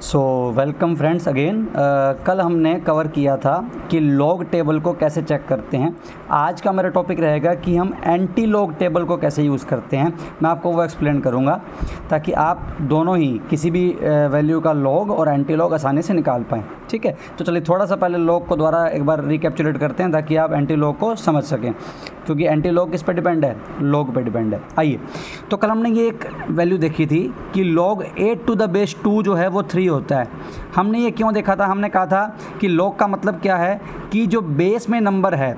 So welcome friends again. कल हमने cover किया था कि लॉग टेबल को कैसे चेक करते हैं। आज का मेरा टॉपिक रहेगा कि हम एंटी लॉग टेबल को कैसे यूज़ करते हैं। मैं आपको वो एक्सप्लेन करूँगा ताकि आप दोनों ही किसी भी वैल्यू का लॉग और एंटी लॉग आसानी से निकाल पाएँ। ठीक है, तो चलिए थोड़ा सा पहले लॉग को द्वारा एक बार रिकैप्चुलेट करते हैं ताकि आप एंटी लॉग को समझ सकें, क्योंकि एंटी लॉग किस पे डिपेंड है? लॉग पे डिपेंड है। आइए, तो कल हमने ये एक वैल्यू देखी थी कि log 8 to the base 2 जो है वो 3 होता है। हमने ये क्यों देखा था? हमने कहा था कि log का मतलब क्या है कि जो बेस में नंबर है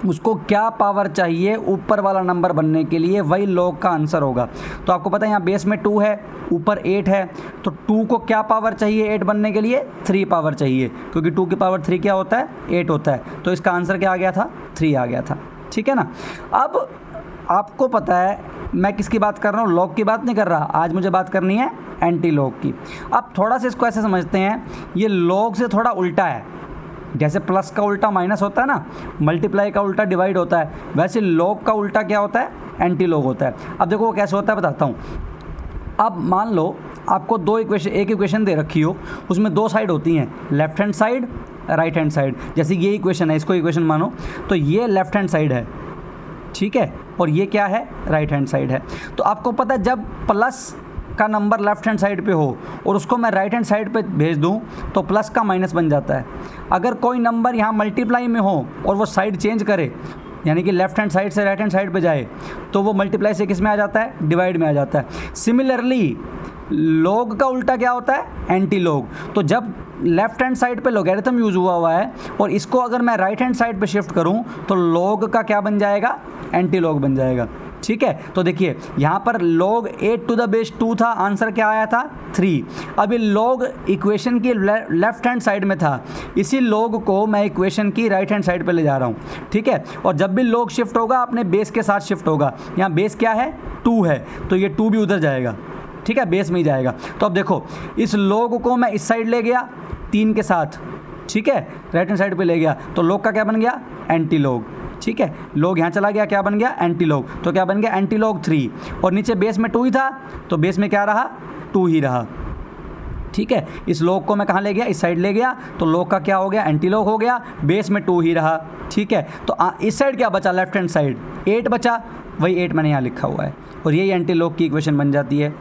उसको क्या पावर चाहिए ऊपर वाला नंबर बनने के लिए, वही log का आंसर होगा। तो आपको पता है यहाँ बेस में 2 है, ऊपर 8 है, तो 2 को क्या पावर चाहिए 8 बनने के लिए? 3 पावर चाहिए, क्योंकि 2 की पावर 3 क्या होता है? 8 होता है। तो इसका आंसर क्या आ गया था? 3 आ गया था। ठीक है ना। अब आपको पता है मैं किसकी बात कर रहा हूँ? लॉग की बात नहीं कर रहा। आज मुझे बात करनी है एंटी लॉग की। अब थोड़ा सा इसको ऐसे समझते हैं, ये लॉग से थोड़ा उल्टा है। जैसे प्लस का उल्टा माइनस होता है ना, मल्टीप्लाई का उल्टा डिवाइड होता है, वैसे लॉग का उल्टा क्या होता है? एंटी लॉग होता है। अब देखो वो कैसे होता है बताता हूँ। अब मान लो आपको एक इक्वेशन दे रखी हो, उसमें 2 साइड होती हैं, left hand side, right hand side. जैसे ये इक्वेशन है, इसको इक्वेशन मानो, तो ये लेफ्ट हैंड साइड है, ठीक है, और ये क्या है? राइट हैंड साइड है। तो आपको पता है जब प्लस का नंबर लेफ्ट हैंड साइड पे हो और उसको मैं राइट हैंड साइड पे भेज दूं तो प्लस का माइनस बन जाता है। अगर कोई नंबर यहाँ मल्टीप्लाई में हो और वो साइड चेंज करे, यानी कि लेफ्ट हैंड साइड से राइट हैंड साइड पे जाए, तो वो मल्टीप्लाई से किस में आ जाता है? डिवाइड में आ जाता है। सिमिलरली लॉग का उल्टा क्या होता है? Anti log. तो जब लेफ्ट हैंड साइड पे लॉगरिथम यूज़ हुआ है और इसको अगर मैं राइट हैंड साइड पे शिफ्ट करूं तो लॉग का क्या बन जाएगा? एंटी लॉग बन जाएगा। ठीक है, तो देखिए यहाँ पर log 8 to the base 2 था, आंसर क्या आया था? 3। अभी log इक्वेशन की लेफ्ट हैंड साइड में था, इसी log को मैं इक्वेशन की राइट हैंड साइड पे ले जा रहा हूँ। ठीक है, और जब भी log शिफ्ट होगा अपने बेस के साथ शिफ्ट होगा। यहाँ बेस क्या है? 2 है, तो ये 2 भी उधर जाएगा। ठीक है, बेस में ही जाएगा। तो अब देखो इस log को मैं इस साइड ले गया 3 के साथ, ठीक है, राइट हैंड साइड पे ले गया, तो log का क्या बन गया? Anti log. ठीक है, log यहाँ चला गया, क्या बन गया? Anti log. तो क्या बन गया? Anti log 3। और नीचे बेस में 2 ही था, तो बेस में क्या रहा? 2 ही रहा। ठीक है, इस log को मैं कहाँ ले गया? इस साइड ले गया, तो log का क्या हो गया? एंटी लॉग हो गया, बेस में 2 ही रहा। ठीक है, तो इस साइड क्या बचा? लेफ्ट हैंड साइड 8 बचा, वही 8 मैंने यहाँ लिखा हुआ है, और यही एंटी लॉग की इक्वेशन बन जाती है।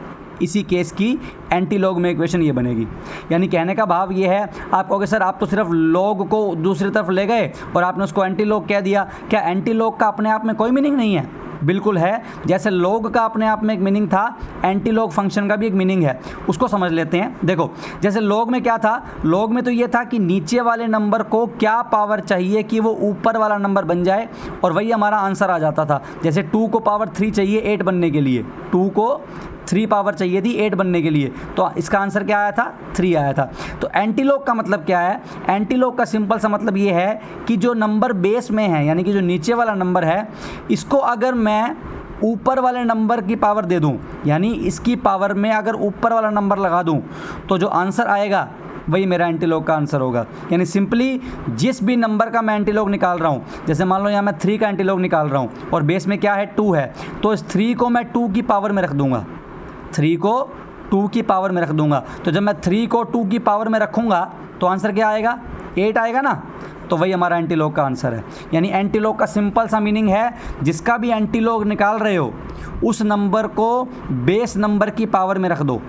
इसी केस की एंटी लॉग में इक्वेशन ये बनेगी। यानी कहने का भाव ये है, आप कहोगे सर आप तो सिर्फ लॉग को दूसरी तरफ ले गए और आपने उसको एंटी लॉग कह दिया। क्या एंटी लॉग का अपने आप में कोई मीनिंग नहीं है? बिल्कुल है। जैसे लॉग का अपने आप में एक मीनिंग था, एंटी लॉग फंक्शन का भी एक मीनिंग है। उसको समझ लेते हैं। देखो जैसे लॉग में क्या था? लॉग में तो ये था कि नीचे वाले नंबर को क्या पावर चाहिए कि वो ऊपर वाला नंबर बन जाए, और वही हमारा आंसर आ जाता था। जैसे 2 को पावर 3 चाहिए 8 बनने के लिए, 2 को 3 पावर चाहिए थी 8 बनने के लिए, तो इसका आंसर क्या आया था? 3 आया था। तो एंटी लॉग का मतलब क्या है? एंटी लॉग का सिंपल सा मतलब ये है कि जो नंबर बेस में है, यानी कि जो नीचे वाला नंबर है, इसको अगर मैं ऊपर वाले नंबर की पावर दे दूं, यानी इसकी पावर में अगर ऊपर वाला नंबर लगा दूं, तो जो आंसर आएगा वही मेरा एंटी लॉग का आंसर होगा। यानी सिंपली जिस भी नंबर का मैं एंटी लॉग निकाल रहा हूँ, जैसे मान लो यहाँ मैं 3 का एंटी लॉग निकाल रहा हूँ और बेस में क्या है? 2 है, तो इस 3 को मैं 2 की पावर में रख दूंगा, 3 को 2 की पावर में रख दूंगा। तो जब मैं 3 को 2 की पावर में रखूंगा तो आंसर क्या आएगा? 8 आएगा ना। तो वही हमारा एंटी लॉग का आंसर है। यानी एंटी लॉग का सिंपल सा मीनिंग है, जिसका भी एंटी लॉग निकाल रहे हो उस नंबर को बेस नंबर की पावर में रख दो,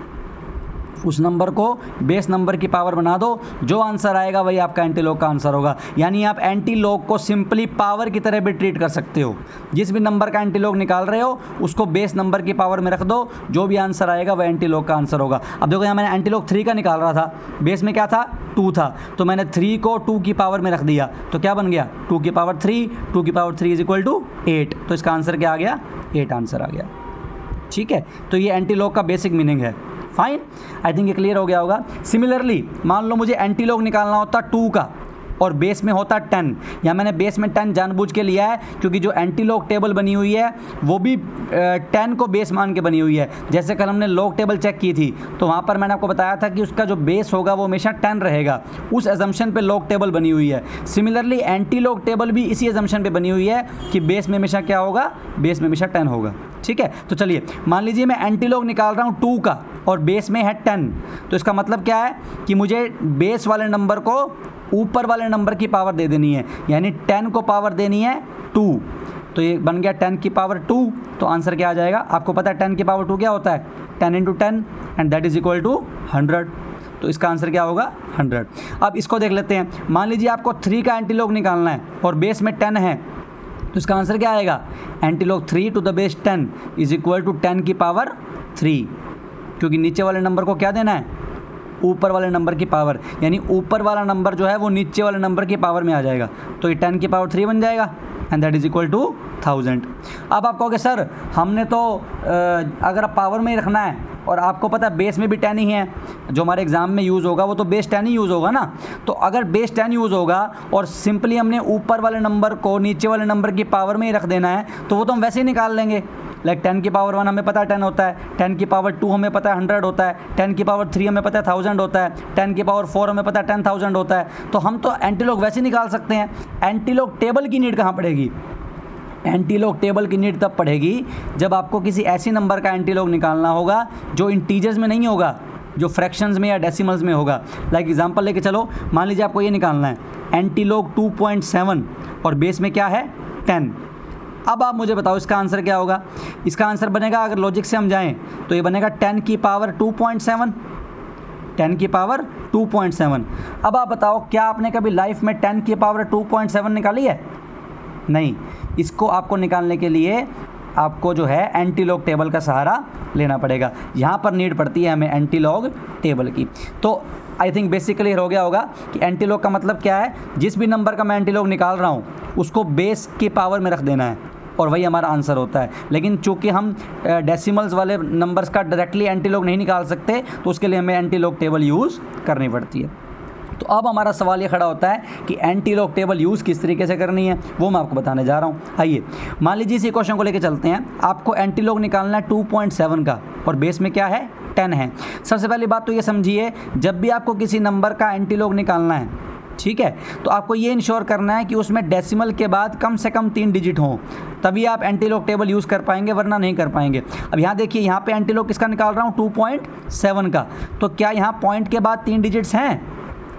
उस नंबर को बेस नंबर की पावर बना दो, जो आंसर आएगा वही आपका एंटी लॉग का आंसर होगा। यानी आप एंटी लॉग को सिंपली पावर की तरह भी ट्रीट कर सकते हो। जिस भी नंबर का एंटी लॉग निकाल रहे हो उसको बेस नंबर की पावर में रख दो, जो भी आंसर आएगा वह एंटी लॉग का आंसर होगा। अब देखो यहाँ मैंने एंटी लॉग 3 का निकाल रहा था, बेस में क्या था? 2 था, तो मैंने 3 को 2 की पावर में रख दिया, तो क्या बन गया? 2 की पावर 3, 2 की पावर 3 इज इक्वल टू 8। तो इसका आंसर क्या आ गया? 8 आंसर आ गया। ठीक है, तो ये एंटी लॉग का बेसिक मीनिंग है। फाइन, आई थिंक ये क्लियर हो गया होगा। सिमिलरली मान लो मुझे एंटी लॉग निकालना होता 2 का, और बेस में होता 10। यहाँ मैंने बेस में 10 जानबूझ के लिया है क्योंकि जो एंटी लॉग टेबल बनी हुई है वो भी 10 को बेस मान के बनी हुई है। जैसे कल हमने लॉग टेबल चेक की थी तो वहाँ पर मैंने आपको बताया था कि उसका जो बेस होगा वो हमेशा 10 रहेगा, उस एजम्पशन पे लॉग टेबल बनी हुई है। सिमिलरली एंटी लॉग टेबल भी इसी एजम्पशन पे बनी हुई है कि बेस में हमेशा क्या होगा, बेस में हमेशा 10 होगा। ठीक है, तो चलिए मान लीजिए मैं एंटी लॉग निकाल रहा हूँ 2 का और बेस में है 10, तो इसका मतलब क्या है कि मुझे बेस वाले नंबर को ऊपर वाले नंबर की पावर दे देनी है, यानी 10 को पावर देनी है 2। तो ये बन गया 10 की पावर 2। तो आंसर क्या आ जाएगा, आपको पता है 10 की पावर 2 क्या होता है, 10 × 10 and that is equal to 100। तो इसका आंसर क्या होगा, 100। अब इसको देख लेते हैं। मान लीजिए आपको 3 का एंटी लॉग निकालना है और बेस में 10 है, तो इसका आंसर क्या आएगा, antilog 3 to the base 10 is equal to 10 की पावर 3, क्योंकि नीचे वाले नंबर को क्या देना है, ऊपर वाले नंबर की पावर, यानी ऊपर वाला नंबर जो है वो नीचे वाले नंबर की पावर में आ जाएगा। तो ये 10 की पावर 3 बन जाएगा and that is equal to 1000। अब आप कहोगे सर हमने तो अगर पावर में ही रखना है और आपको पता है बेस में भी 10 ही है, जो हमारे एग्जाम में यूज़ होगा वो तो बेस 10 ही यूज़ होगा ना। तो अगर बेस 10 यूज़ होगा और सिंपली हमने ऊपर वाले नंबर को नीचे वाले नंबर की पावर में ही रख देना है तो वो तो हम वैसे ही निकाल लेंगे। लाइक 10 की पावर 1 हमें पता है 10 होता है, 10 की पावर 2 हमें पता है 100 होता है, 10 की पावर 3 हमें पता है 1000 होता है, 10 की पावर 4 हमें पता है 10,000 होता है। तो हम तो एंटी लॉग वैसे निकाल सकते हैं। एंटी लॉग टेबल की नीड कहाँ पड़ेगी, एंटी लॉग टेबल की नीड तब पड़ेगी जब आपको किसी ऐसी नंबर का एंटी लॉग निकालना होगा जो इंटीजर्स में नहीं होगा, जो फ्रैक्शंस में या डेसिमल्स में होगा। लाइक एग्जांपल लेके चलो, मान लीजिए आपको ये निकालना है एंटी लॉग 2.7 और बेस में क्या है 10। अब आप मुझे बताओ इसका आंसर क्या होगा। इसका आंसर बनेगा, अगर लॉजिक से हम जाएं तो ये बनेगा 10 की पावर 2.7, 10 की पावर 2.7। अब आप बताओ क्या आपने कभी लाइफ में 10 की पावर 2.7 निकाली है, नहीं। इसको आपको निकालने के लिए आपको जो है एंटी लॉग टेबल का सहारा लेना पड़ेगा। यहाँ पर नीड पड़ती है हमें एंटी लॉग टेबल की। तो आई थिंक बेसिकली हो गया होगा कि एंटी लॉग का मतलब क्या है, जिस भी नंबर का मैं एंटी लॉग निकाल रहा हूँ उसको बेस की पावर में रख देना है और वही हमारा आंसर होता है। लेकिन चूंकि हम डेसिमल्स वाले नंबर्स का डायरेक्टली एंटी लॉग नहीं निकाल सकते तो उसके लिए हमें एंटी लॉग टेबल यूज़ करनी पड़ती है। तो अब हमारा सवाल ये खड़ा होता है कि एंटी लॉग टेबल यूज़ किस तरीके से करनी है, वो मैं आपको बताने जा रहा हूँ। आइए मान लीजिए इसी क्वेश्चन को लेकर चलते हैं। आपको एंटी लॉग निकालना है 2.7 का और बेस में क्या है 10 है। सबसे पहली बात तो ये समझिए, जब भी आपको किसी नंबर का एंटी लॉग निकालना है, ठीक है, तो आपको ये इंश्योर करना है कि उसमें डेसिमल के बाद कम से कम 3 डिजिट हों, तभी आप एंटी लॉग टेबल यूज़ कर पाएंगे, वरना नहीं कर पाएंगे। अब यहाँ देखिए, यहाँ पे एंटी लॉग किसका निकाल रहा हूँ 2.7 का, तो क्या यहाँ पॉइंट के बाद 3 डिजिट्स हैं,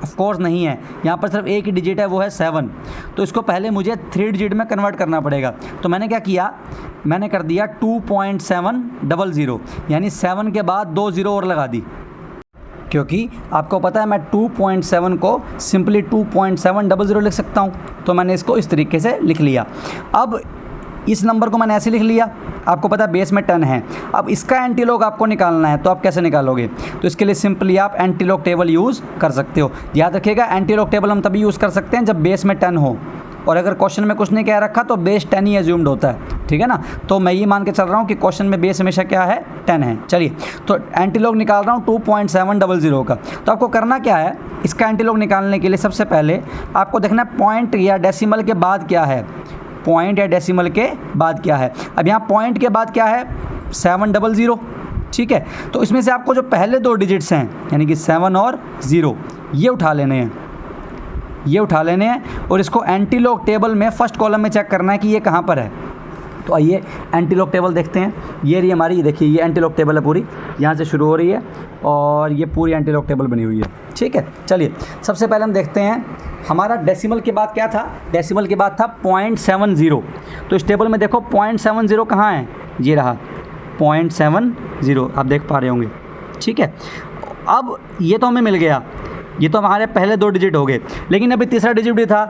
ऑफ कोर्स नहीं है। यहाँ पर सिर्फ एक ही डिजिट है, वो है 7। तो इसको पहले मुझे 3 डिजिट में कन्वर्ट करना पड़ेगा। तो मैंने क्या किया, मैंने कर दिया 2.700, यानी 7 के बाद 2 ज़ीरो और लगा दी, क्योंकि आपको पता है मैं 2.7 को सिंपली 2.700 लिख सकता हूँ। तो मैंने इसको इस तरीके से लिख लिया। अब इस नंबर को मैंने ऐसे लिख लिया, आपको पता है बेस में 10 है। अब इसका एंटी लॉग आपको निकालना है, तो आप कैसे निकालोगे, तो इसके लिए सिंपली आप एंटी लॉग टेबल यूज़ कर सकते हो। याद रखिएगा, एंटी लॉग टेबल हम तभी यूज़ कर सकते हैं जब बेस में 10 हो, और अगर क्वेश्चन में कुछ नहीं कह रखा तो बेस 10 ही एज्यूम्ड होता है, ठीक है ना। तो मैं ये मान के चल रहा हूँ कि क्वेश्चन में बेस हमेशा क्या है 10 है। चलिए, तो एंटी लॉग निकाल रहा हूँ 2.700 का। तो आपको करना क्या है, इसका एंटी लॉग निकालने के लिए सबसे पहले आपको देखना है पॉइंट या डेसिमल के बाद क्या है, पॉइंट या डेसिमल के बाद क्या है। अब यहाँ पॉइंट के बाद क्या है 700, ठीक है। तो इसमें से आपको जो पहले 2 डिजिट्स हैं, यानी कि 7 और 0, ये उठा लेने हैं, ये उठा लेने हैं और इसको एंटी लॉग टेबल में फर्स्ट कॉलम में चेक करना है कि ये कहाँ पर है। तो आइए एंटी लॉग टेबल देखते हैं। ये रही हमारी, देखिए ये एंटी लॉग टेबल है पूरी, यहाँ से शुरू हो रही है और ये पूरी एंटी लॉग टेबल बनी हुई है, ठीक है। चलिए सबसे पहले हम देखते हैं हमारा डेसिमल के बाद क्या था, डेसिमल के बाद था 0.70। तो इस टेबल में देखो 0.70 कहाँ है, ये रहा 0.70, आप देख पा रहे होंगे, ठीक है। अब ये तो हमें मिल गया, ये तो हमारे पहले 2 डिजिट हो गए, लेकिन अभी तीसरा डिजिट भी था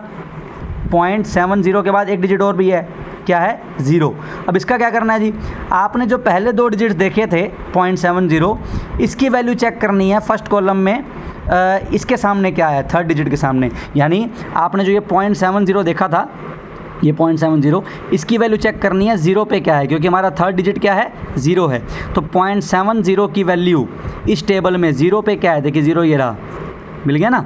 0.70 के बाद एक डिजिट और भी है, क्या है 0। अब इसका क्या करना है जी, आपने जो पहले 2 डिजिट्स देखे थे 0.70, इसकी वैल्यू चेक करनी है फर्स्ट कॉलम में। इसके सामने क्या है, थर्ड डिजिट के सामने, यानी आपने जो ये 0.70 देखा था, ये 0.70, इसकी वैल्यू चेक करनी है 0 पे क्या है, क्योंकि हमारा थर्ड डिजिट क्या है 0 है। तो 0.70 की वैल्यू इस टेबल में 0 पे क्या है, देखिए 0 ये रहा, मिल गया ना।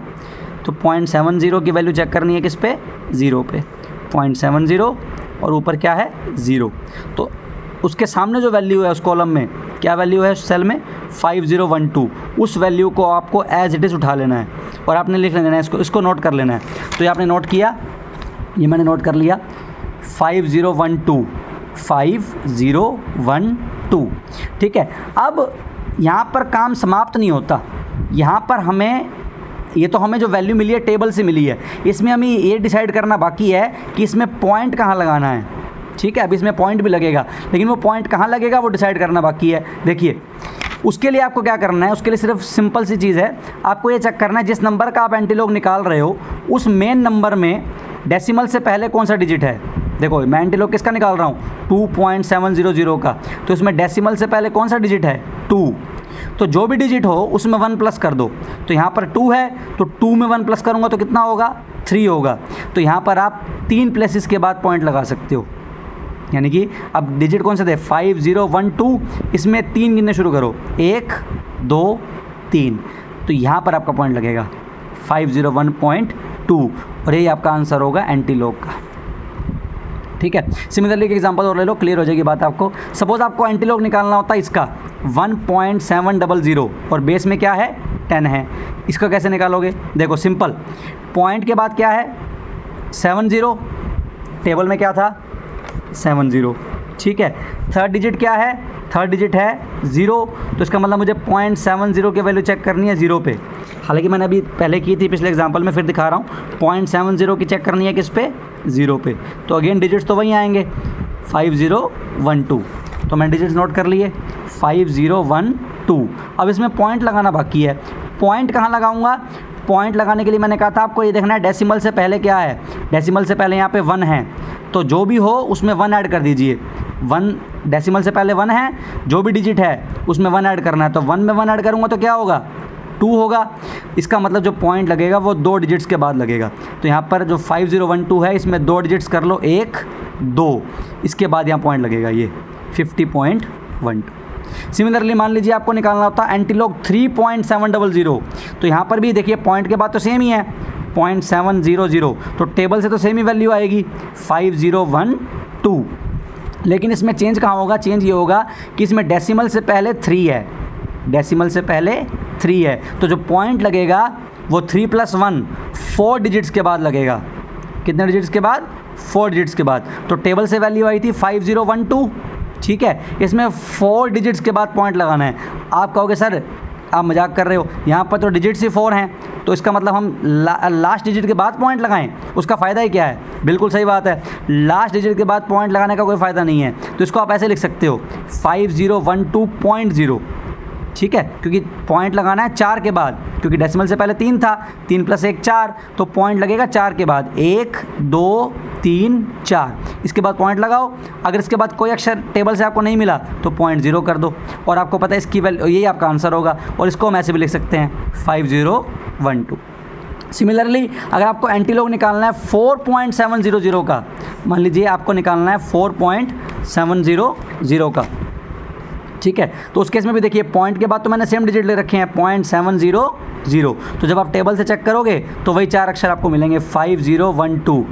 तो 0.70 की वैल्यू चेक करनी है किस पे, 0 पे, 0.70 और ऊपर क्या है 0। तो उसके सामने जो वैल्यू है उस कॉलम में, क्या वैल्यू है उस सेल में, 5012, उस वैल्यू को आपको एज इट इज़ उठा लेना है और आपने लिख लेना है, इसको नोट कर लेना है। तो ये आपने नोट किया, ये मैंने नोट कर लिया, 5012, 5012, ठीक है। अब यहाँ पर काम समाप्त नहीं होता, यहाँ पर हमें ये तो हमें जो वैल्यू मिली है टेबल से मिली है, इसमें हमें ये डिसाइड करना बाकी है कि इसमें पॉइंट कहाँ लगाना है, ठीक है। अब इसमें पॉइंट भी लगेगा, लेकिन वो पॉइंट कहाँ लगेगा वो डिसाइड करना बाकी है। देखिए उसके लिए आपको क्या करना है, उसके लिए सिर्फ सिंपल सी चीज़ है, आपको ये चेक करना है जिस नंबर का आप एंटीलॉग निकाल रहे हो उस मेन नंबर में डेसिमल से पहले कौन सा डिजिट है। देखो मैं एंटीलॉग किसका निकाल रहा हूँ, 2.700 का, तो इसमें डेसिमल से पहले कौन सा डिजिट है, 2। तो जो भी डिजिट हो उसमें 1 प्लस कर दो। तो यहाँ पर 2 है तो 2 में 1 प्लस करूँगा तो कितना होगा, 3 होगा। तो यहाँ पर आप 3 प्लेसेस के बाद पॉइंट लगा सकते हो, यानी कि अब डिजिट कौन से थे, 5012, इसमें 3 गिनने शुरू करो, 1 2 3, तो यहाँ पर आपका पॉइंट लगेगा 501.2 और यही आपका आंसर होगा एंटीलॉग का, ठीक है। सिमिलरली एक एग्जांपल और ले लो, क्लियर हो जाएगी बात आपको। सपोज आपको एंटीलॉग निकालना होता है इसका 1.700 और बेस में क्या है 10 है, इसका कैसे निकालोगे, देखो सिंपल, पॉइंट के बाद क्या है 70, टेबल में क्या था 70, ठीक है। थर्ड डिजिट क्या है, थर्ड डिजिट है 0, तो इसका मतलब मुझे 0.70 की वैल्यू चेक करनी है 0 पे। हालांकि मैंने अभी पहले की थी पिछले एग्जांपल में, फिर दिखा रहा हूँ, 0.70 की चेक करनी है किस पे, 0 पे। तो अगेन डिजिट्स तो वहीं आएंगे 5012, तो मैंने डिजिट्स नोट कर लिए 5012। अब इसमें पॉइंट लगाना बाकी है, पॉइंट कहाँ लगाऊंगा, पॉइंट लगाने के लिए मैंने कहा था आपको ये देखना है डेसिमल से पहले क्या है, डेसिमल से पहले यहाँ पे 1 है, तो जो भी हो उसमें 1 ऐड कर दीजिए। 1 डेसिमल से पहले 1 है, जो भी डिजिट है उसमें 1 ऐड करना है, तो 1 में 1 ऐड करूँगा तो क्या होगा 2 होगा। इसका मतलब जो पॉइंट लगेगा वो 2 डिजिट्स के बाद लगेगा। तो यहाँ पर जो 5012 है इसमें 2 डिजिट्स कर लो, 1 2, इसके बाद यहाँ पॉइंट लगेगा ये 50.12। सिमिलरली मान लीजिए आपको निकालना होता है एंटीलॉग 3.700, तो यहाँ पर भी देखिए पॉइंट के बाद तो सेम ही है 0.700, तो टेबल से तो सेम ही वैल्यू आएगी 5012, लेकिन इसमें चेंज कहाँ होगा, चेंज ये होगा कि इसमें डेसिमल से पहले 3 है, डेसिमल से पहले 3 है, तो जो पॉइंट लगेगा वो 3 + 1 4 डिजिट्स के बाद लगेगा। कितने डिजिट्स के बाद, 4 डिजिट्स के बाद। तो टेबल से वैल्यू आई थी 5012, ठीक है, इसमें 4 डिजिट्स के बाद पॉइंट लगाना है। आप कहोगे सर आप मजाक कर रहे हो, यहाँ पर तो डिजिट्स ही 4 हैं, तो इसका मतलब हम लास्ट डिजिट के बाद पॉइंट लगाएं, उसका फ़ायदा ही क्या है। बिल्कुल सही बात है, लास्ट डिजिट के बाद पॉइंट लगाने का कोई फ़ायदा नहीं है। तो इसको आप ऐसे लिख सकते हो 5012.0, ठीक है, क्योंकि पॉइंट लगाना है 4 के बाद, क्योंकि डेसिमल से पहले 3 था, 3 + 1 4, तो पॉइंट लगेगा 4 के बाद, 1 2 3 4, इसके बाद पॉइंट लगाओ। अगर इसके बाद कोई अक्षर टेबल से आपको नहीं मिला तो 0.0 कर दो, और आपको पता है इसकी वैल्यू, यही आपका आंसर होगा। और इसको हम ऐसे भी लिख सकते हैं 5012। सिमिलरली अगर आपको एंटीलॉग निकालना है 4.700 का, मान लीजिए आपको निकालना है 4.700 का, ठीक है, तो उस केस में भी देखिए पॉइंट के बाद तो मैंने सेम डिजिट ले रखे हैं 0.700, तो जब आप टेबल से चेक करोगे तो वही 4 अक्षर आपको मिलेंगे 5012,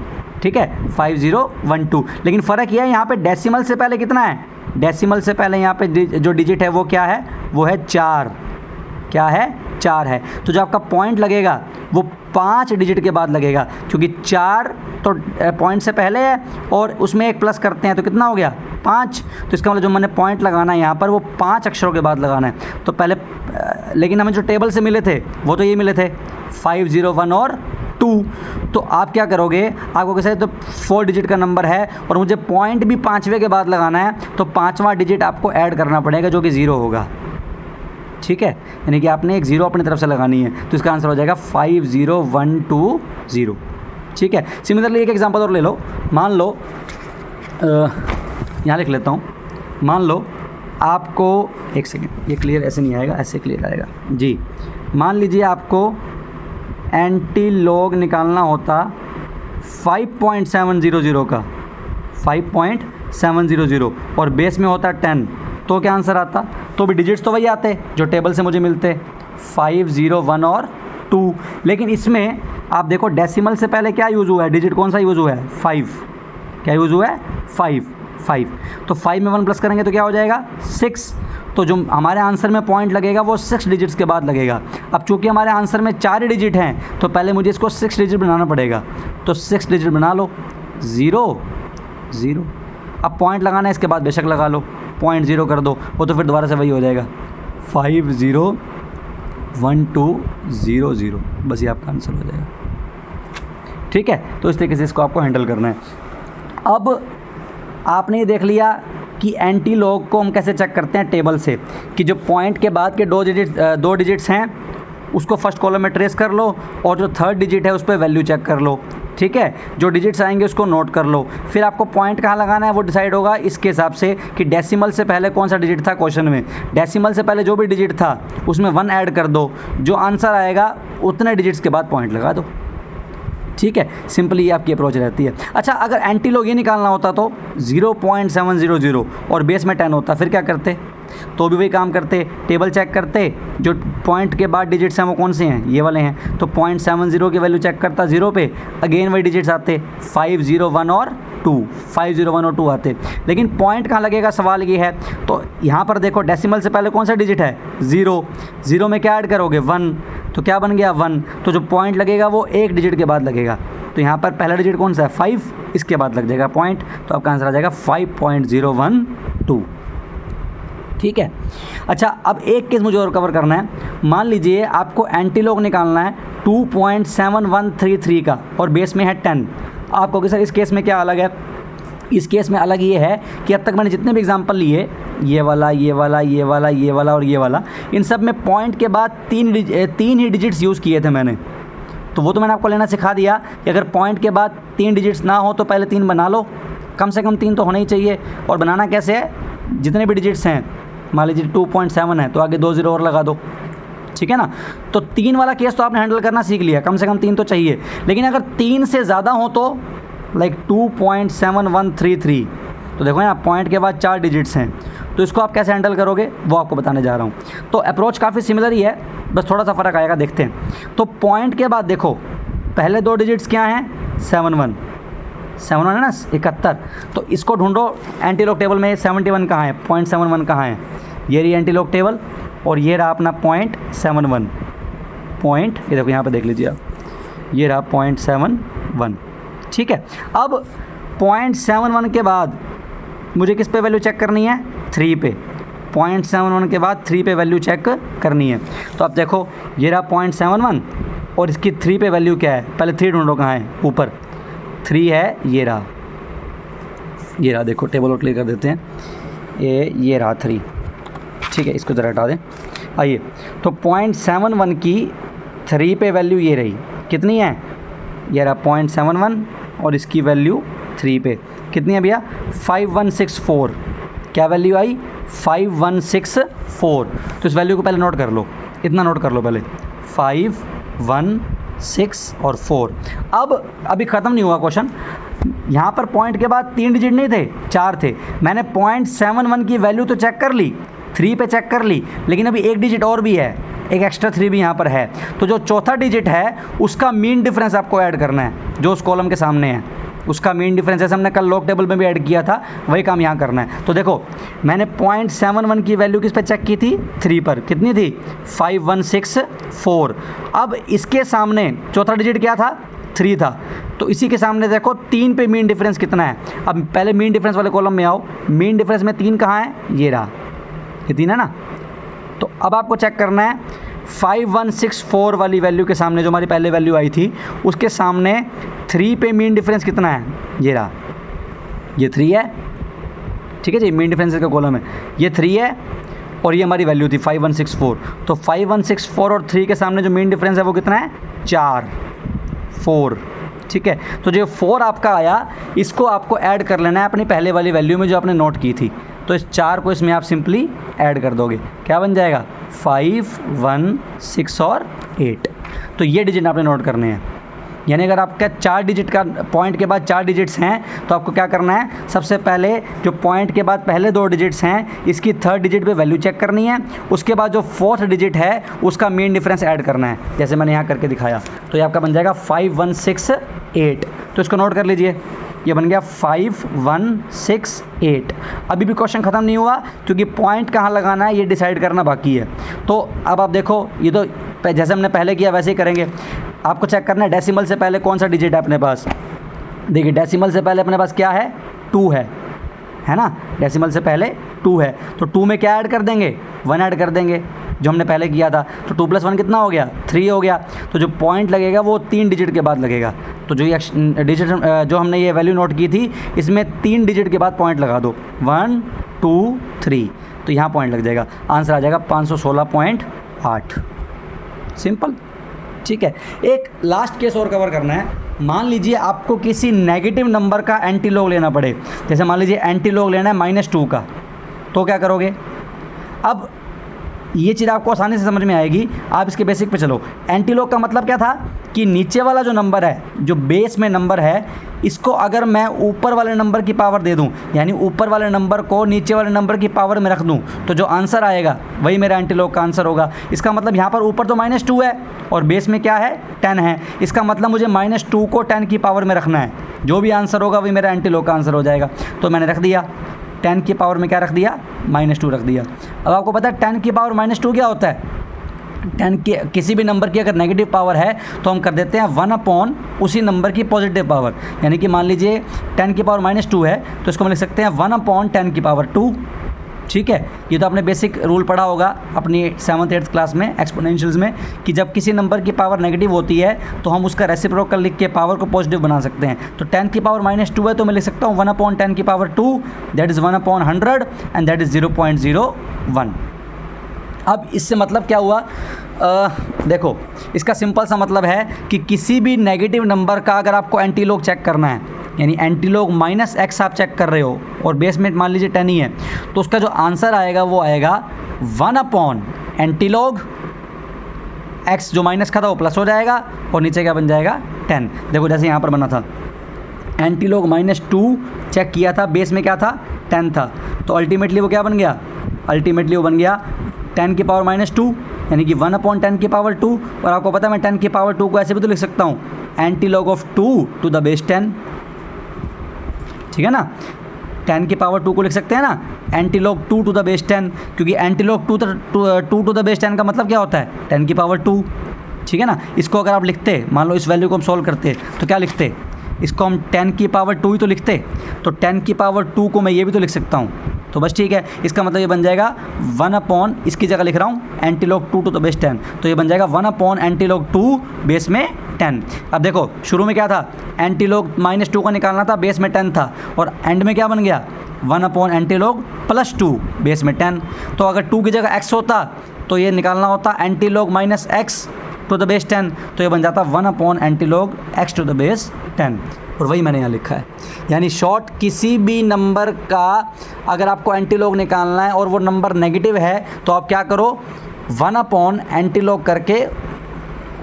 ठीक है, 5012। लेकिन फ़र्क यह है यहाँ पे डेसिमल से पहले कितना है, डेसिमल से पहले यहाँ पे जो डिजिट है वो क्या है, वो है 4, क्या है 4 है। तो जो आपका पॉइंट लगेगा वो 5 डिजिट के बाद लगेगा, क्योंकि 4 तो पॉइंट से पहले है और उसमें 1 प्लस करते हैं तो कितना हो गया 5। तो इसका मतलब जो मैंने पॉइंट लगाना है यहाँ पर वो 5 अक्षरों के बाद लगाना है। तो पहले लेकिन हमें जो टेबल से मिले थे वो तो ये मिले थे 501 और 2। तो आप क्या करोगे, आपको कैसे, तो 4 डिजिट का नंबर है और मुझे पॉइंट भी 5वें के बाद लगाना है, तो 5वां डिजिट आपको ऐड करना पड़ेगा जो कि 0 होगा, ठीक है, यानी कि आपने एक 0 अपनी तरफ से लगानी है। तो इसका आंसर हो जाएगा 50120, ठीक है। सिमिलरली एक एग्जांपल और ले लो, मान लो यहाँ लिख लेता हूँ, मान लो आपको, एक सेकेंड, ये क्लियर ऐसे नहीं आएगा, ऐसे क्लियर आएगा जी। मान लीजिए आपको एंटीलॉग निकालना होता 5.700 का, 5.700 और बेस में होता 10, तो क्या आंसर आता, तो भी डिजिट्स तो वही आते जो टेबल से मुझे मिलते 501 और 2। लेकिन इसमें आप देखो डेसिमल से पहले क्या यूज़ हुआ है, डिजिट कौन सा यूज़ हुआ है, 5। क्या यूज़ हुआ है, 5। तो 5 में 1 प्लस करेंगे तो क्या हो जाएगा, 6। तो जो हमारे आंसर में पॉइंट लगेगा वो 6 डिजिट्स के बाद लगेगा। अब चूंकि हमारे आंसर में 4 ही डिजिट हैं तो पहले मुझे इसको 6 डिजिट बनाना पड़ेगा। तो 6 डिजिट बना लो, 0 0। अब पॉइंट लगाना है, इसके बाद बेशक लगा लो, 0.0 कर दो, वो तो फिर दोबारा से वही हो जाएगा, 5 0 1 2 0 0। बस ये आपका आंसर हो जाएगा। ठीक है, तो इस तरीके से इसको आपको हैंडल करना है। अब आपने ये देख लिया कि एंटी लॉग को हम कैसे चेक करते हैं टेबल से, कि जो पॉइंट के बाद के 2 डिजिट्स हैं उसको फर्स्ट कॉलम में ट्रेस कर लो और जो थर्ड डिजिट है उस पर वैल्यू चेक कर लो। ठीक है, जो डिजिट्स आएंगे उसको नोट कर लो। फिर आपको पॉइंट कहाँ लगाना है वो डिसाइड होगा इसके हिसाब से कि डेसिमल से पहले कौन सा डिजिट था क्वेश्चन में। डेसिमल से पहले जो भी डिजिट था उसमें 1 ऐड कर दो, जो आंसर आएगा उतने डिजिट्स के बाद पॉइंट लगा दो। ठीक है, सिंपली ये आपकी अप्रोच रहती है। अच्छा, अगर एंटी लॉग ये निकालना होता तो 0.700 और बेस में 10 होता, फिर क्या करते, तो भी वही काम करते, टेबल चेक करते, जो पॉइंट के बाद डिजिट्स हैं वो कौन से हैं, ये वाले हैं, तो 0.70 की वैल्यू चेक करता 0 पे, अगेन वही डिजिट्स आते 5 0 1 और 2, 5 0 1 और 2 आते। लेकिन पॉइंट कहाँ लगेगा सवाल ये है। तो यहाँ पर देखो डेसिमल से पहले कौन सा डिजिट है, 0 में क्या ऐड करोगे, 1, तो क्या बन गया 1। तो जो पॉइंट लगेगा वो एक डिजिट के बाद लगेगा। तो यहाँ पर पहला डिजिट कौन सा है, 5, इसके बाद लग जाएगा पॉइंट, तो आपका आंसर आ जाएगा 5.012। ठीक है। अच्छा, अब एक केस मुझे और कवर करना है। मान लीजिए आपको एंटी लॉग निकालना है 2.7133 का और बेस में है 10। आप कहोगे सर इस केस में क्या अलग है। इस केस में अलग ये है कि अब तक मैंने जितने भी एग्जांपल लिए, ये वाला ये वाला ये वाला ये वाला और ये वाला, इन सब में पॉइंट के बाद 3 ही डिजिट्स यूज़ किए थे मैंने। तो वो तो मैंने आपको लेना सिखा दिया कि अगर पॉइंट के बाद 3 डिजिट्स ना हो तो पहले 3 बना लो, कम से कम 3 तो होना ही चाहिए। और बनाना कैसे है, जितने भी डिजिट्स हैं, मान लीजिए 2.7 है तो आगे 2 0 और लगा दो। ठीक है ना। तो 3 वाला केस तो आपने हैंडल करना सीख लिया, कम से कम 3 तो चाहिए। लेकिन अगर 3 से ज़्यादा हो तो लाइक 2.7133, तो देखो यहाँ पॉइंट के बाद 4 डिजिट्स हैं, तो इसको आप कैसे हैंडल करोगे वो आपको बताने जा रहा हूँ। तो अप्रोच काफ़ी सिमिलर ही है, बस थोड़ा सा फ़र्क आएगा, देखते हैं। तो पॉइंट के बाद देखो पहले 2 डिजिट्स क्या हैं, 71 है ना, 71। तो इसको ढूंढो एंटी लॉग टेबल में, 71 कहाँ है, 0.71 कहाँ है, ये रही एंटी लॉग टेबल और ये रहा अपना 0.71 पॉइंट, ये देखो यहाँ पे देख लीजिए आप, ये रहा 0.71। ठीक है, अब 0.71 के बाद मुझे किस पे वैल्यू चेक करनी है, 3 पे। 0.71 के बाद 3 पे वैल्यू चेक करनी है। तो अब देखो ये रहा 0.71 और इसकी 3 पे वैल्यू क्या है, पहले 3 ढूंढो कहाँ है, ऊपर 3 है, ये रहा देखो, टेबल और क्लियर कर देते हैं, ये रहा 3। ठीक है, इसको ज़रा हटा दें। आइए, तो 0.71 की 3 पे वैल्यू ये रही, कितनी है, ये रहा 0.71 और इसकी वैल्यू 3 पे कितनी है भैया, 5164। क्या वैल्यू आई, 5164। तो इस वैल्यू को पहले नोट कर लो, इतना नोट कर लो पहले, 5 1 6 और 4। अब अभी ख़त्म नहीं हुआ क्वेश्चन। यहाँ पर पॉइंट के बाद 3 डिजिट नहीं थे, 4 थे। मैंने 0.71 की वैल्यू तो चेक कर ली, 3 पे चेक कर ली, लेकिन अभी एक डिजिट और भी है, एक एक्स्ट्रा 3 भी यहाँ पर है। तो जो चौथा डिजिट है उसका मीन डिफरेंस आपको ऐड करना है, जो उस कॉलम के सामने है उसका मीन डिफरेंस, जैसे हमने कल लॉग टेबल में भी ऐड किया था वही काम यहाँ करना है। तो देखो मैंने 0.71 की वैल्यू किस पे चेक की थी, 3 पर, कितनी थी, 5164। अब इसके सामने चौथा डिजिट क्या था, 3 था। तो इसी के सामने देखो 3 पे मीन डिफरेंस कितना है। अब पहले मीन डिफरेंस वाले कॉलम में आओ, मीन डिफरेंस में 3 कहाँ है, ये रहा, ये 3 है ना। तो अब आपको चेक करना है 5164 वाली वैल्यू के सामने, जो हमारी पहले वैल्यू आई थी उसके सामने 3 पे मीन डिफरेंस कितना है, ये रहा, ये 3 है। ठीक है जी, मीन डिफरेंस का कॉलम है, ये 3 है और ये हमारी वैल्यू थी 5164। तो 5164 और 3 के सामने जो मीन डिफरेंस है वो कितना है, 4। ठीक है, तो जो 4 आपका आया इसको आपको ऐड कर लेना है अपनी पहले वाली वैल्यू में जो आपने नोट की थी। तो इस 4 को इसमें आप सिंपली ऐड कर दोगे, क्या बन जाएगा, 5 1 6 और 8। तो ये डिजिट आपने नोट करने हैं। यानी अगर आपका 4 डिजिट का पॉइंट के बाद 4 डिजिट्स हैं तो आपको क्या करना है, सबसे पहले जो पॉइंट के बाद पहले 2 डिजिट्स हैं इसकी 3rd डिजिट पे वैल्यू चेक करनी है, उसके बाद जो 4th डिजिट है उसका मीन डिफरेंस ऐड करना है, जैसे मैंने यहाँ करके दिखाया। तो ये आपका बन जाएगा 5168। तो इसको नोट कर लीजिए, ये बन गया 5168। अभी भी क्वेश्चन ख़त्म नहीं हुआ क्योंकि पॉइंट कहाँ लगाना है ये डिसाइड करना बाकी है। तो अब आप देखो, ये तो जैसे हमने पहले किया वैसे ही करेंगे। आपको चेक करना है डेसिमल से पहले कौन सा डिजिट है अपने पास। देखिए डेसिमल से पहले अपने पास क्या है, 2 है ना। डेसिमल से पहले 2 है तो 2 में क्या ऐड कर देंगे, 1 ऐड कर देंगे जो हमने पहले किया था। तो 2 + 1 कितना हो गया, 3 हो गया। तो जो पॉइंट लगेगा वो 3 डिजिट के बाद लगेगा। तो जो ये डिजिट जो हमने ये वैल्यू नोट की थी इसमें 3 डिजिट के बाद पॉइंट लगा दो, 1 2 3, तो यहाँ पॉइंट लग जाएगा। आंसर आ जाएगा 516.8। सिंपल, ठीक है। एक लास्ट केस और कवर करना है। मान लीजिए आपको किसी नेगेटिव नंबर का एंटीलॉग लेना पड़े, जैसे मान लीजिए एंटीलॉग लेना है -2 का, तो क्या करोगे। अब ये चीज़ आपको आसानी से समझ में आएगी, आप इसके बेसिक पे चलो। एंटीलॉग का मतलब क्या था कि नीचे वाला जो नंबर है, जो बेस में नंबर है, इसको अगर मैं ऊपर वाले नंबर की पावर दे दूं, यानी ऊपर वाले नंबर को नीचे वाले नंबर की पावर में रख दूं, तो जो आंसर आएगा वही मेरा एंटीलॉग का आंसर होगा। इसका मतलब यहाँ पर ऊपर तो -2 है और बेस में क्या है, 10 है। इसका मतलब मुझे -2 को 10 की पावर में रखना है, जो भी आंसर होगा वही मेरा एंटीलॉग का आंसर हो जाएगा। तो मैंने रख दिया 10 की पावर में क्या रख दिया, -2 रख दिया। अब आपको पता है 10 की पावर -2 क्या होता है। 10 की किसी भी नंबर की अगर नेगेटिव पावर है तो हम कर देते हैं 1/, उसी नंबर की पॉजिटिव पावर। यानी कि मान लीजिए 10 की पावर -2 है तो इसको हम लिख सकते हैं 1/10 की पावर 2। ठीक है, ये तो आपने बेसिक रूल पढ़ा होगा अपनी 7th 8th क्लास में एक्सपोनेंशियल्स में, कि जब किसी नंबर की पावर नेगेटिव होती है तो हम उसका रेसिप्रोकल लिख के पावर को पॉजिटिव बना सकते हैं। तो 10 की पावर -2 है तो मैं लिख सकता हूँ 1/10 की power 2, that is 1/100 and that is 0.01। अब इससे मतलब क्या हुआ, देखो इसका सिंपल सा मतलब है कि किसी भी नेगेटिव नंबर का अगर आपको एंटीलॉग चेक करना है, यानी एंटीलॉग -x आप चेक कर रहे हो और बेस में मान लीजिए 10 ही है, तो उसका जो आंसर आएगा वो आएगा 1/, एंटीलॉग x जो माइनस का था वो प्लस हो जाएगा और नीचे क्या बन जाएगा 10। देखो जैसे यहाँ पर बना था एंटीलॉग -2 चेक किया था, बेस में क्या था 10 था, तो अल्टीमेटली वो क्या बन गया, अल्टीमेटली वो बन गया 10 की पावर -2 यानी कि 1/10 की पावर 2। और आपको पता है मैं 10 की पावर 2 को ऐसे भी तो लिख सकता हूँ, antilog of 2 to the base 10। ठीक है ना, 10 की पावर 2 को लिख सकते हैं ना, एंटीलॉग 2 टू द बेस 10, क्योंकि एंटीलॉग 2 टू द बेस 10 का मतलब क्या होता है 10 की पावर 2। ठीक है ना, इसको अगर आप लिखते, मान लो इस वैल्यू को हम सॉल्व करते तो क्या लिखते, इसको हम 10 की पावर 2 ही तो लिखते, तो 10 की पावर 2 को मैं ये भी तो लिख सकता हूँ। तो बस ठीक है, इसका मतलब ये बन जाएगा 1/, इसकी जगह लिख रहा हूँ एंटीलॉग 2 टू द बेस 10, तो ये बन जाएगा 1/, एंटीलॉग 2 बेस में 10। अब देखो शुरू में क्या था, एंटीलॉग -2 का निकालना था, बेस में 10 था, और एंड में क्या बन गया 1/, एंटीलॉग +2 बेस में 10। तो अगर 2 की जगह x होता तो ये निकालना होता antilog -x to the base 10, तो ये बन जाता 1/, antilog x to the base 10। और वही मैंने यहाँ लिखा है, यानी शॉर्ट किसी भी नंबर का अगर आपको एंटीलॉग निकालना है और वो नंबर नेगेटिव है तो आप क्या करो 1/, एंटीलॉग करके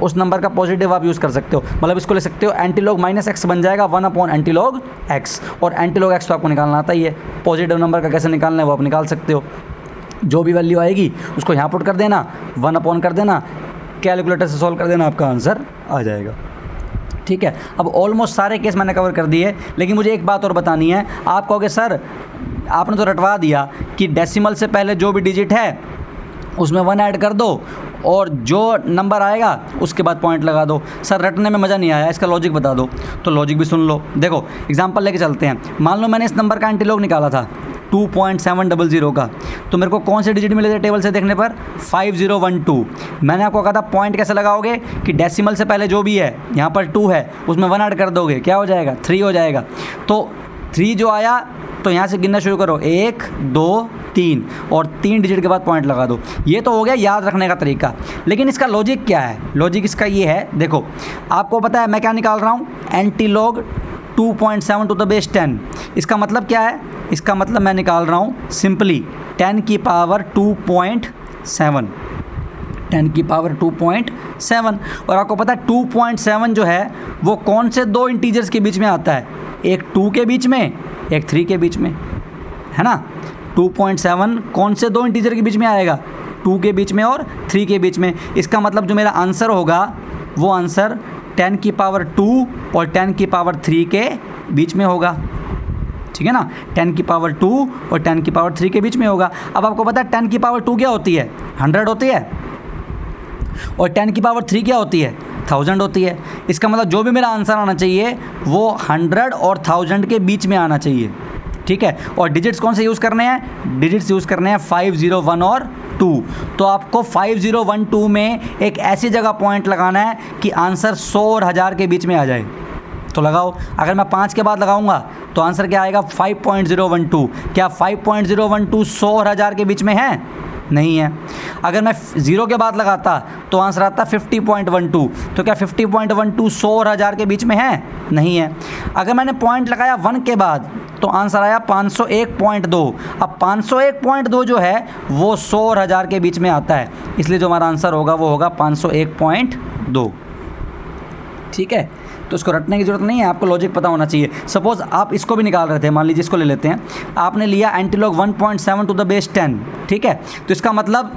उस नंबर का पॉजिटिव आप यूज़ कर सकते हो। मतलब इसको ले सकते हो एंटीलॉग -x बन जाएगा 1/, एंटीलॉग x, और एंटीलॉग x तो आपको निकालना आता ही है, पॉजिटिव नंबर का कैसे निकालना है वो आप निकाल सकते हो। जो भी वैल्यू आएगी उसको यहाँ पुट कर देना, 1/, कर देना, कैलकुलेटर से सॉल्व कर देना, आपका आंसर आ जाएगा। ठीक है, अब ऑलमोस्ट सारे केस मैंने कवर कर दिए, लेकिन मुझे एक बात और बतानी है। आप कहोगे सर आपने तो रटवा दिया कि डेसिमल से पहले जो भी डिजिट है उसमें 1 ऐड कर दो और जो नंबर आएगा उसके बाद पॉइंट लगा दो। सर रटने में मज़ा नहीं आया, इसका लॉजिक बता दो। तो लॉजिक भी सुन लो। देखो एग्जांपल लेके चलते हैं, मान लो मैंने इस नंबर का एंटीलॉग निकाला था 2.700 का, तो मेरे को कौन से डिजिट मिले थे टेबल से देखने पर 5012। मैंने आपको कहा था पॉइंट कैसे लगाओगे कि डेसिमल से पहले जो भी है, यहाँ पर 2 है उसमें 1 ऐड कर दोगे, क्या हो जाएगा 3 हो जाएगा। तो 3 जो आया तो यहाँ से गिनना शुरू करो, 1 2 3 और 3 डिजिट के बाद पॉइंट लगा दो। ये तो हो गया याद रखने का तरीका, लेकिन इसका लॉजिक क्या है, लॉजिक इसका ये है, देखो आपको पता है मैं क्या निकाल रहा हूँ, एंटीलॉग 2.7 टू द बेस 10। इसका मतलब क्या है, इसका मतलब मैं निकाल रहा हूँ सिंपली 10 की पावर 2.7। 10 की पावर 2.7। और आपको पता है 2.7 जो है वो कौन से दो इंटीजर्स के बीच में आता है, एक 2 के बीच में, एक 3 के बीच में, है ना। 2.7 कौन से दो इंटीजर के बीच में आएगा, 2 के बीच में और 3 के बीच में। इसका मतलब जो मेरा आंसर होगा वो आंसर 10 की पावर 2 और 10 की पावर 3 के बीच में होगा, ठीक है ना। 10 की पावर 2 और 10 की पावर 3 के बीच में होगा। अब आपको पता है 10 की पावर 2 क्या होती है, 100 होती है, और 10 की पावर 3 क्या होती है, 1000 होती है। इसका मतलब जो भी मेरा आंसर आना चाहिए वो 100 और 1000 के बीच में आना चाहिए, ठीक है। और डिजिट्स कौन से यूज़ करने हैं, डिजिट्स यूज़ करने हैं 5, 0, 1 और 2। तो आपको 5, 0, 1, 2 में एक ऐसी जगह पॉइंट लगाना है कि आंसर 100 और 1000 के बीच में आ जाए। तो लगाओ, अगर मैं 5 के बाद लगाऊंगा तो आंसर क्या आएगा, 5.012। क्या 5.012 100 और 1000 के बीच में है, नहीं है। अगर मैं 0 के बाद लगाता तो आंसर आता 50.12। तो क्या 50.12 100 और 1000 के बीच में है, नहीं है। अगर मैंने पॉइंट लगाया 1 के बाद तो आंसर आया 501.2। अब 501.2 जो है वो 100 और 1000 के बीच में आता है, इसलिए जो हमारा आंसर होगा वो होगा 501.2, ठीक है। तो इसको रटने की ज़रूरत नहीं है, आपको लॉजिक पता होना चाहिए। सपोज़ आप इसको भी निकाल रहे थे, मान लीजिए इसको ले लेते हैं, आपने लिया एंटीलॉग 1.7 टू द बेस 10, ठीक है। तो इसका मतलब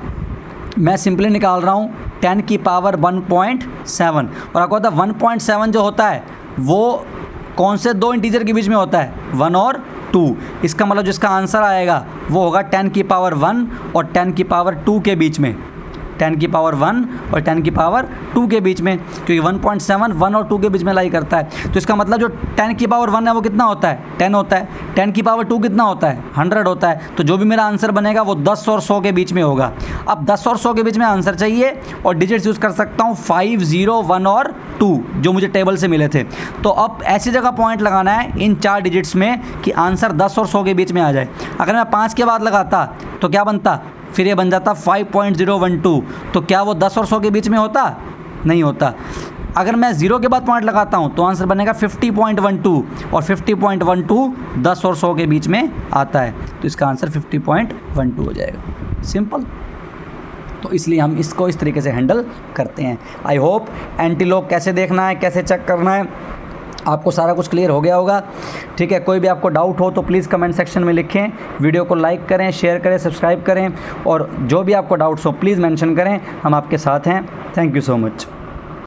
मैं सिंपली निकाल रहा हूँ 10 की पावर 1.7। और आपको पता है 1.7 जो होता है वो कौन से दो इंटीजर के बीच में होता है, 1 और 2। इसका मतलब जिसका आंसर आएगा वो होगा 10 की पावर 1 और 10 की पावर 2 के बीच में, 10 की पावर 1 और 10 की पावर 2 के बीच में, क्योंकि 1.7 1 और 2 के बीच में लाई करता है। तो इसका मतलब जो 10 की पावर 1 है वो कितना होता है, 10 होता है। 10 की पावर 2 कितना होता है, 100 होता है। तो जो भी मेरा आंसर बनेगा वो 10 और 100 के बीच में होगा। अब 10 और 100 के बीच में आंसर चाहिए और डिजिट्स यूज़ कर सकता हूँ 5, 0, 1 और 2 जो मुझे टेबल से मिले थे। तो अब ऐसी जगह पॉइंट लगाना है इन 4 डिजिट्स में कि आंसर 10 और 100 के बीच में आ जाए। अगर मैं 5 के बाद लगाता तो क्या बनता, फिर ये बन जाता 5.012। तो क्या वो 10 और 100 के बीच में होता, नहीं होता। अगर मैं 0 के बाद पॉइंट लगाता हूँ तो आंसर बनेगा 50.12 और 50.12 10 और 100 के बीच में आता है, तो इसका आंसर 50.12 हो जाएगा। सिंपल। तो इसलिए हम इसको इस तरीके से हैंडल करते हैं। आई होप एंटीलॉग कैसे देखना है, कैसे चेक करना है, आपको सारा कुछ क्लियर हो गया होगा, ठीक है। कोई भी आपको डाउट हो तो प्लीज़ कमेंट सेक्शन में लिखें, वीडियो को लाइक करें, शेयर करें, सब्सक्राइब करें, और जो भी आपको डाउट्स हो प्लीज़ मेंशन करें, हम आपके साथ हैं। Thank you so much.